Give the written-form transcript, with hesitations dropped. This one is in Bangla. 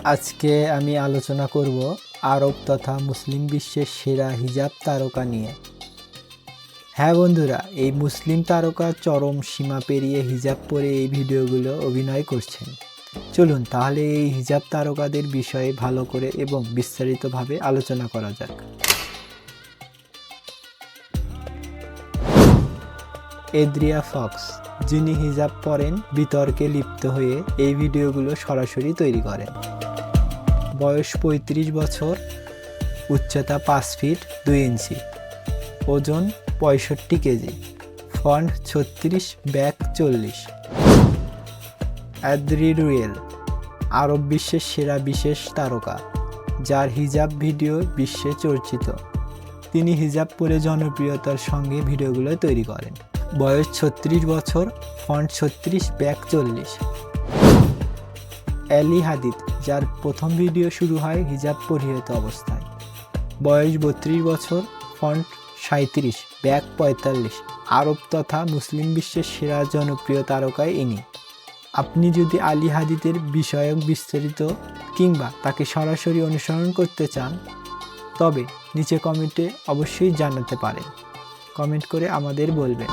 আজকে আমি আলোচনা করব আরব তথা মুসলিম বিশ্বের সেরা হিজাব তারকা নিয়ে। হ্যাঁ বন্ধুরা, এই মুসলিম তারকা চরম সীমা পেরিয়ে হিজাব পরে এই ভিডিওগুলো অভিনয় করছেন। চলুন তাহলে এই হিজাব তারকাদের বিষয়ে ভালো করে এবং বিস্তারিতভাবে আলোচনা করা যাক। এদ্রিয়া ফক্স, যিনি হিজাব পরেন বিতর্কে লিপ্ত হয়ে এই ভিডিওগুলো সরাসরি তৈরি করেন। বয়স 35 বছর, উচ্চতা 5 ফিট 2 ইঞ্চি, ওজন 65 কেজি, ফন্ট 36, ব্যাক 40। অ্যাদ্রি রুয়েল, আরব বিশ্বের সেরা বিশেষ তারকা, যার হিজাব ভিডিও বিশ্বে চর্চিত। তিনি হিজাব পরে জনপ্রিয়তার সঙ্গে ভিডিওগুলো তৈরি করেন। বয়স 36 বছর, ফন্ট 36, ব্যাক 40। অ্যালি হাদিদ, যার প্রথম ভিডিও শুরু হয় হিজাব পরিহিত অবস্থায়। বয়স 32 বছর, ফন্ট 37, ব্যাক 45। আরব তথা মুসলিম বিশ্বের সেরা জনপ্রিয় তারকায় ইনি। আপনি যদি আলী হাদিদের বিষয়ক বিস্তারিত কিংবা তাকে সরাসরি অনুসরণ করতে চান তবে নিচে কমেন্টে অবশ্যই জানাতে পারেন। কমেন্ট করে আমাদের বলবেন।